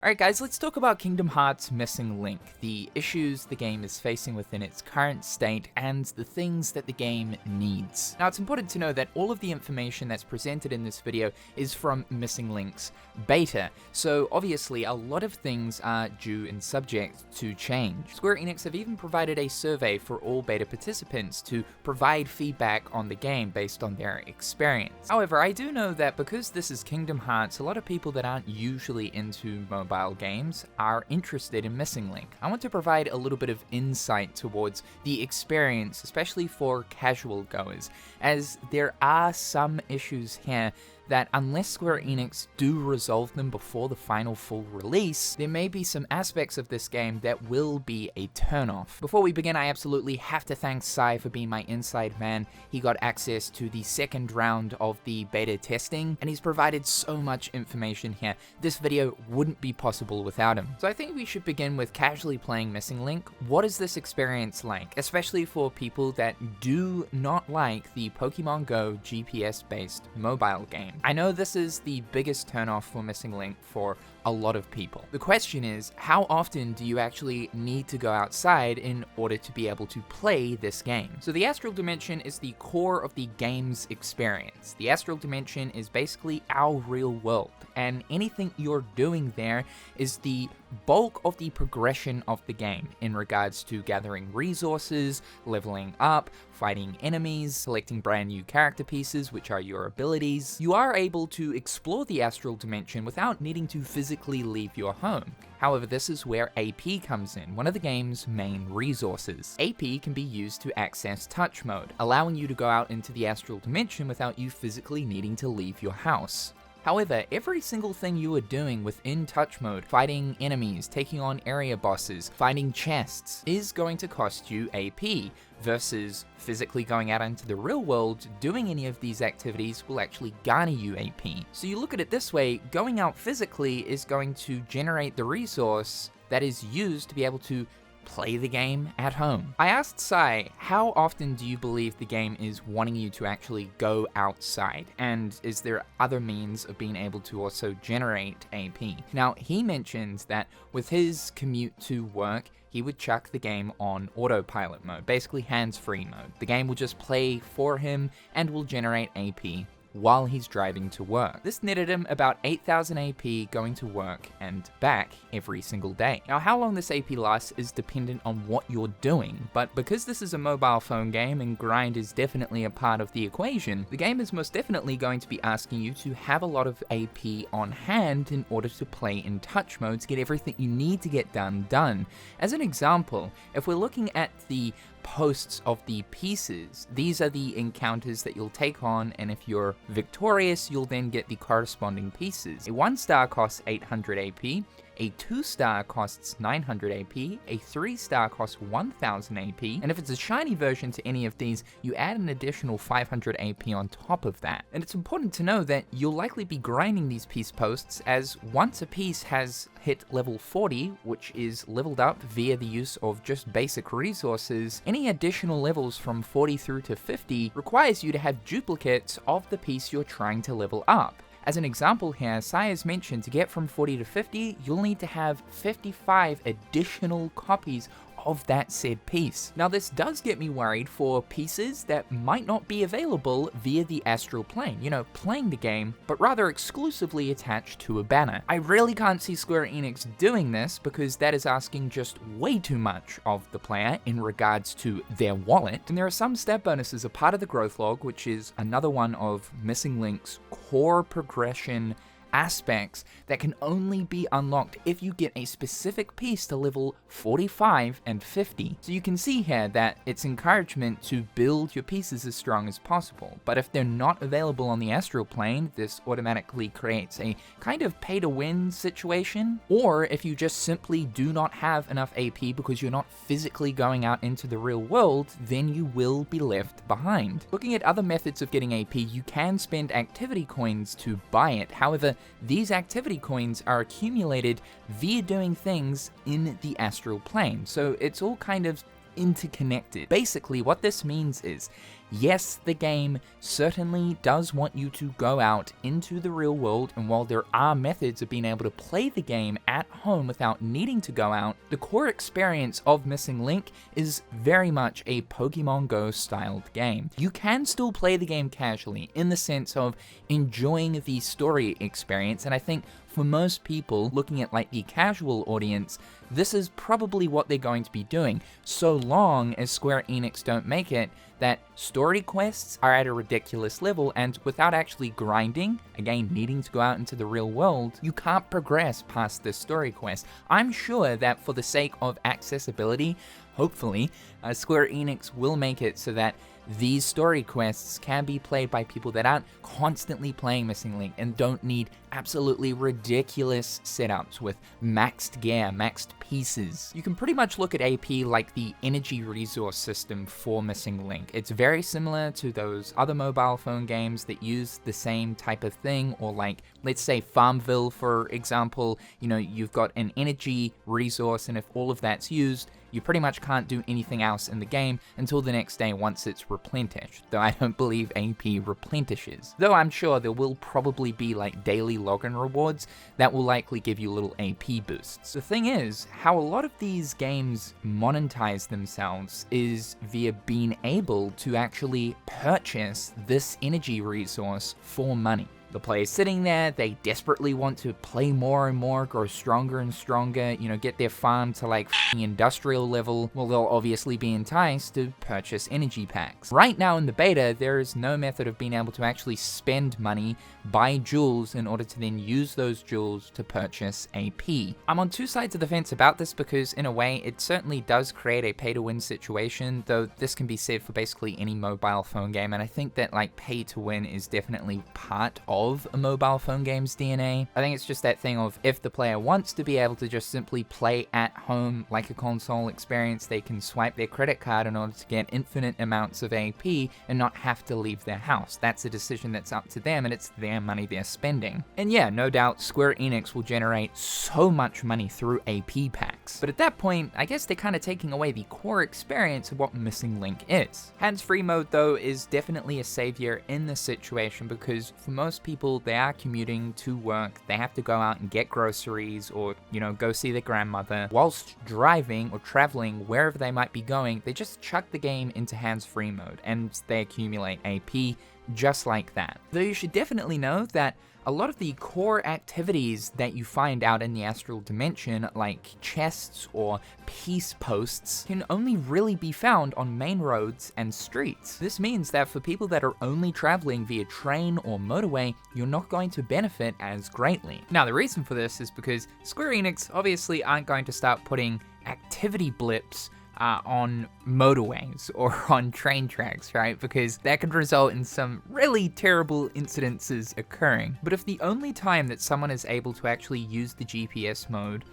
Alright guys, let's talk about Kingdom Hearts Missing Link, the issues the game is facing within its current state, and the things that the game needs. Now it's important to know that all of the information that's presented in this video is from Missing Link's beta, so obviously a lot of things are due and subject to change. Square Enix have even provided a survey for all beta participants to provide feedback on the game based on their experience. However, I do know that because this is Kingdom Hearts, a lot of people that aren't usually into mobile games are interested in Missing Link. I want to provide a little bit of insight towards the experience, especially for casual goers, as there are some issues here that unless Square Enix do resolve them before the final full release, there may be some aspects of this game that will be a turnoff. Before we begin, I absolutely have to thank Sai for being my inside man. He got access to the second round of the beta testing, and he's provided so much information here. This video wouldn't be possible without him. So I think we should begin with casually playing Missing Link. What is this experience like, especially for people that do not like the Pokemon Go GPS-based mobile game? I know this is the biggest turnoff for Missing Link for a lot of people. The question is, how often do you actually need to go outside in order to be able to play this game? So the Astral Dimension is the core of the game's experience. The Astral Dimension is basically our real world, and anything you're doing there is the bulk of the progression of the game in regards to gathering resources, leveling up, fighting enemies, collecting brand new character pieces, which are your abilities. You are able to explore the Astral Dimension without needing to physically leave your home. However, this is where AP comes in, one of the game's main resources. AP can be used to access touch mode, allowing you to go out into the Astral Dimension without you physically needing to leave your house. However, every single thing you are doing within touch mode, fighting enemies, taking on area bosses, finding chests, is going to cost you AP, versus physically going out into the real world, doing any of these activities will actually garner you AP. So you look at it this way, going out physically is going to generate the resource that is used to be able to play the game at home. I asked Sai, how often do you believe the game is wanting you to actually go outside? And is there other means of being able to also generate AP? Now, he mentions that with his commute to work, he would chuck the game on autopilot mode, basically hands-free mode. The game will just play for him and will generate AP while he's driving to work. This netted him about 8,000 AP going to work and back every single day. Now, how long this AP lasts is dependent on what you're doing, but because this is a mobile phone game and grind is definitely a part of the equation, the game is most definitely going to be asking you to have a lot of AP on hand in order to play in touch mode to get everything you need to get done. As an example, if we're looking at the posts of the pieces, these are the encounters that you'll take on, and if you're victorious, you'll then get the corresponding pieces. A 1-star costs 800 AP, a 2-star costs 900 AP, a 3-star costs 1000 AP, and if it's a shiny version to any of these, you add an additional 500 AP on top of that. And it's important to know that you'll likely be grinding these piece posts, as once a piece has hit level 40, which is leveled up via the use of just basic resources, any additional levels from 40 through to 50 requires you to have duplicates of the piece you're trying to level up. As an example here, Sai has mentioned to get from 40 to 50, you'll need to have 55 additional copies of that said piece. Now, this does get me worried for pieces that might not be available via the astral plane, playing the game, but rather exclusively attached to a banner. I really can't see Square Enix doing this because that is asking just way too much of the player in regards to their wallet. And there are some stat bonuses, a part of the growth log, which is another one of Missing Link's core progression aspects that can only be unlocked if you get a specific piece to level 45 and 50. So you can see here that it's encouragement to build your pieces as strong as possible, but if they're not available on the astral plane, this automatically creates a kind of pay to win situation. Or if you just simply do not have enough AP because you're not physically going out into the real world, then you will be left behind. Looking at other methods of getting AP, you can spend activity coins to buy it. However, these activity coins are accumulated via doing things in the astral plane, so it's all kind of interconnected. Basically, what this means is Yes, the game certainly does want you to go out into the real world, and while there are methods of being able to play the game at home without needing to go out, the core experience of Missing Link is very much a Pokemon Go styled game. You can still play the game casually in the sense of enjoying the story experience, and I think for most people looking at like the casual audience, this is probably what they're going to be doing, so long as Square Enix don't make it that story quests are at a ridiculous level, and without actually grinding, again needing to go out into the real world, you can't progress past this story quest. I'm sure that for the sake of accessibility, hopefully, Square Enix will make it so that these story quests can be played by people that aren't constantly playing Missing Link and don't need absolutely ridiculous setups with maxed gear, maxed pieces. You can pretty much look at AP like the energy resource system for Missing Link. It's very similar to those other mobile phone games that use the same type of thing, or like, let's say Farmville, for example. You know, you've got an energy resource, and if all of that's used, you pretty much can't do anything else in the game until the next day once it's replenished, though I don't believe AP replenishes. Though I'm sure there will probably be like daily login rewards that will likely give you little AP boosts. The thing is, how a lot of these games monetize themselves is via being able to actually purchase this energy resource for money. The player's sitting there, they desperately want to play more and more, grow stronger and stronger, you know, get their farm to like industrial level. Well, they'll obviously be enticed to purchase energy packs. Right now in the beta, there is no method of being able to actually spend money, buy jewels, in order to then use those jewels to purchase AP. I'm on two sides of the fence about this because in a way, it certainly does create a pay-to-win situation, though this can be said for basically any mobile phone game, and I think that like pay-to-win is definitely part of a mobile phone game's DNA. I think it's just that thing of if the player wants to be able to just simply play at home like a console experience, they can swipe their credit card in order to get infinite amounts of AP and not have to leave their house. That's a decision that's up to them, and it's their money they're spending. And yeah, no doubt Square Enix will generate so much money through AP packs. But at that point, I guess they're kind of taking away the core experience of what Missing Link is. Hands-free mode though is definitely a savior in this situation because for most people, they are commuting to work, they have to go out and get groceries or, you know, go see their grandmother. Whilst driving or traveling wherever they might be going, they just chuck the game into hands-free mode and they accumulate AP just like that. Though you should definitely know that a lot of the core activities that you find out in the astral dimension, like chests or peace posts, can only really be found on main roads and streets. This means that for people that are only traveling via train or motorway, you're not going to benefit as greatly. Now, the reason for this is because Square Enix obviously aren't going to start putting activity blips on motorways or on train tracks, right? Because that could result in some really terrible incidences occurring. But if the only time that someone is able to actually use the GPS mode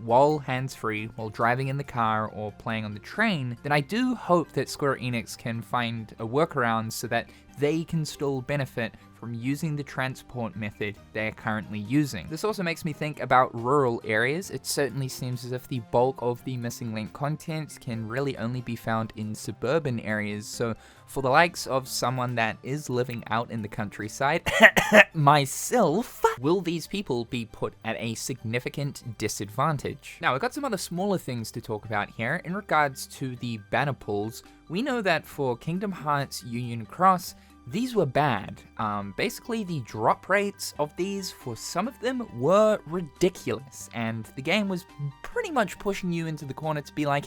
while hands-free, while driving in the car or playing on the train, then I do hope that Square Enix can find a workaround so that they can still benefit from using the transport method they're currently using. This also makes me think about rural areas. It certainly seems as if the bulk of the Missing Link content can really only be found in suburban areas, so for the likes of someone that is living out in the countryside, myself, will these people be put at a significant disadvantage? Now, we've got some other smaller things to talk about here. In regards to the banner pulls, we know that for Kingdom Hearts Union Cross, these were bad. Basically, the drop rates of these, for some of them, were ridiculous, and the game was pretty much pushing you into the corner to be like,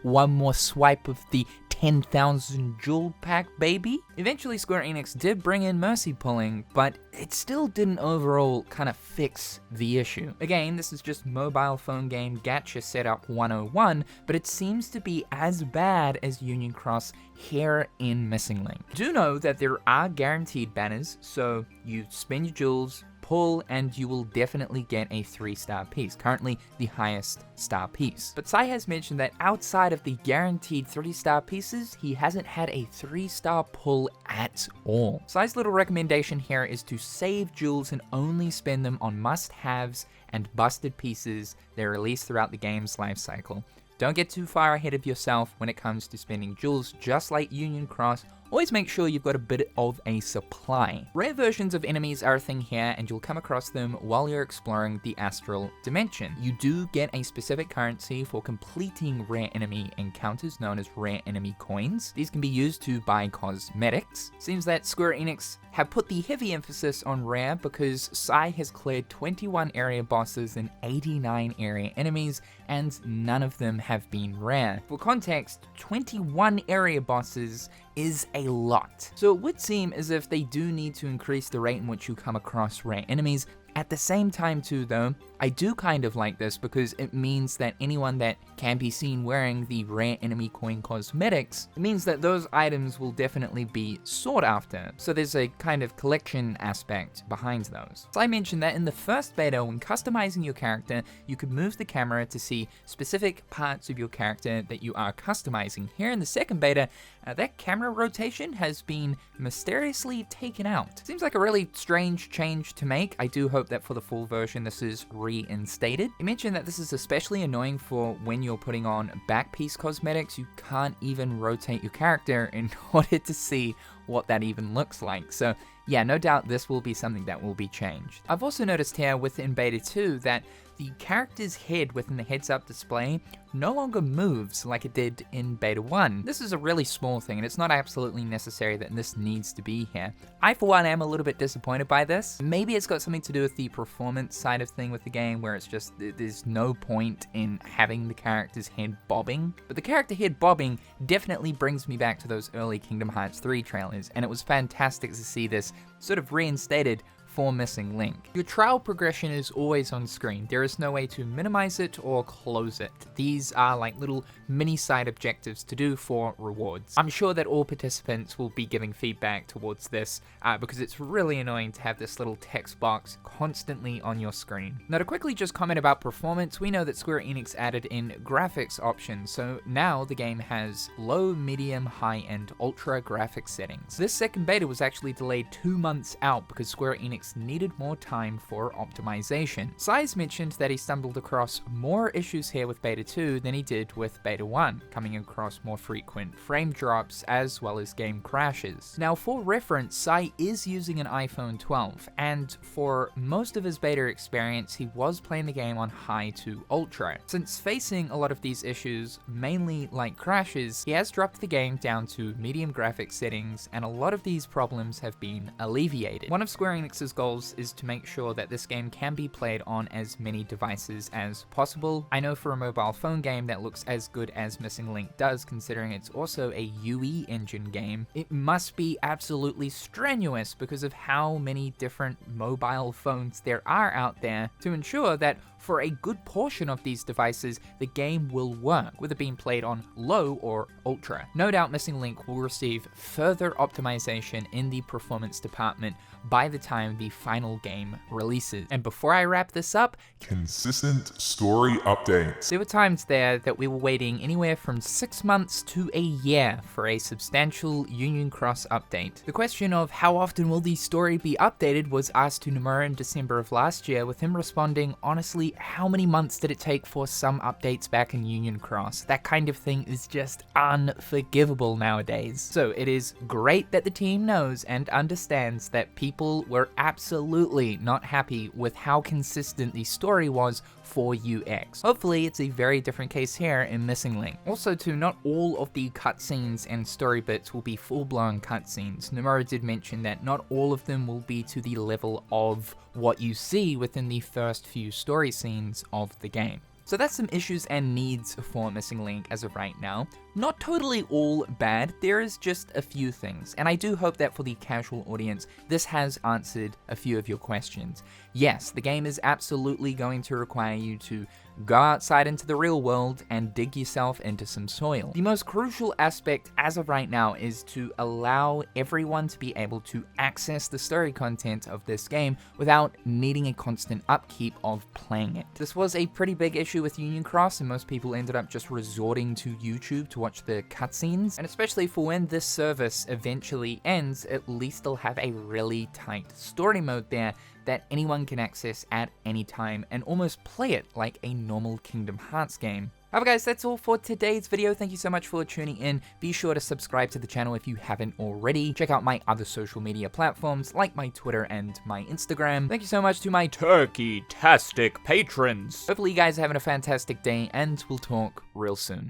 one more swipe of the 10,000 jewel pack, baby. Eventually, Square Enix did bring in mercy pulling, but it still didn't overall kind of fix the issue. Again, this is just mobile phone game gacha setup 101, but it seems to be as bad as Union Cross here in Missing Link. Do know that there are guaranteed banners, so you spend your jewels, pull, and you will definitely get a 3-star piece, currently the highest star piece. But Sai has mentioned that outside of the guaranteed 3-star pieces, he hasn't had a 3-star pull at all. Sai's little recommendation here is to save jewels and only spend them on must-haves and busted pieces that are released throughout the game's life cycle. Don't get too far ahead of yourself when it comes to spending jewels. Just like Union Cross, always make sure you've got a bit of a supply. Rare versions of enemies are a thing here, and you'll come across them while you're exploring the astral dimension. You do get a specific currency for completing rare enemy encounters known as rare enemy coins. These can be used to buy cosmetics. Seems that Square Enix have put the heavy emphasis on rare because Sai has cleared 21 area bosses and 89 area enemies, and none of them have been rare. For context, 21 area bosses is a lot. So it would seem as if they do need to increase the rate in which you come across rare enemies. At the same time too though, I do kind of like this because it means that anyone that can be seen wearing the rare enemy coin cosmetics, it means that those items will definitely be sought after. So there's a kind of collection aspect behind those. So I mentioned that in the first beta, when customizing your character, you could move the camera to see specific parts of your character that you are customizing. Here in the second beta, that camera rotation has been mysteriously taken out. Seems like a really strange change to make. I do hope that for the full version this is reinstated. You mentioned that this is especially annoying for when you're putting on back piece cosmetics. You can't even rotate your character in order to see what that even looks like. So yeah, no doubt this will be something that will be changed. I've also noticed here within Beta 2 that the character's head within the heads-up display no longer moves like it did in Beta 1. This is a really small thing, and it's not absolutely necessary that this needs to be here. I, for one, am a little bit disappointed by this. Maybe it's got something to do with the performance side of thing with the game, where it's just, there's no point in having the character's head bobbing. But the character head bobbing definitely brings me back to those early Kingdom Hearts 3 trailers, and it was fantastic to see this sort of reinstated for Missing Link. Your trial progression is always on screen. There is no way to minimize it or close it. These are like little mini side objectives to do for rewards. I'm sure that all participants will be giving feedback towards this because it's really annoying to have this little text box constantly on your screen. Now to quickly just comment about performance, we know that Square Enix added in graphics options, so now the game has low, medium, high, and ultra graphics settings. This second beta was actually delayed 2 months out because Square Enix needed more time for optimization. Sai's mentioned that he stumbled across more issues here with Beta 2 than he did with Beta 1, coming across more frequent frame drops as well as game crashes. Now for reference, Sai is using an iPhone 12, and for most of his beta experience, he was playing the game on high to ultra. Since facing a lot of these issues, mainly like crashes, he has dropped the game down to medium graphics settings, and a lot of these problems have been alleviated. One of Square Enix's goals is to make sure that this game can be played on as many devices as possible. I know for a mobile phone game that looks as good as Missing Link does, considering it's also a UE engine game, it must be absolutely strenuous because of how many different mobile phones there are out there to ensure that for a good portion of these devices, the game will work, whether being played on low or ultra. No doubt Missing Link will receive further optimization in the performance department by the time the final game releases. And before I wrap this up, consistent story updates. There were times there that we were waiting anywhere from 6 months to a year for a substantial Union Cross update. The question of how often will the story be updated was asked to Nomura in December of last year, with him responding, honestly, how many months did it take for some updates back in Union Cross? That kind of thing is just unforgivable nowadays. So it is great that the team knows and understands that people were absolutely not happy with how consistent the story was for UX. Hopefully it's a very different case here in Missing Link. Also too, not all of the cutscenes and story bits will be full-blown cutscenes. Nomura did mention that not all of them will be to the level of what you see within the first few story scenes of the game. So that's some issues and needs for Missing Link as of right now. Not totally all bad, there is just a few things, and I do hope that for the casual audience, this has answered a few of your questions. Yes, the game is absolutely going to require you to go outside into the real world and dig yourself into some soil. The most crucial aspect as of right now is to allow everyone to be able to access the story content of this game without needing a constant upkeep of playing it. This was a pretty big issue with Union Cross, and most people ended up just resorting to YouTube to watch the cutscenes, and especially for when this service eventually ends, at least they'll have a really tight story mode there that anyone can access at any time and almost play it like a normal Kingdom Hearts game. Alright guys, that's all for today's video. Thank you so much for tuning in. Be sure to subscribe to the channel if you haven't already. Check out my other social media platforms like my Twitter and my Instagram. Thank you so much to my turkey-tastic patrons. Hopefully you guys are having a fantastic day, and we'll talk real soon.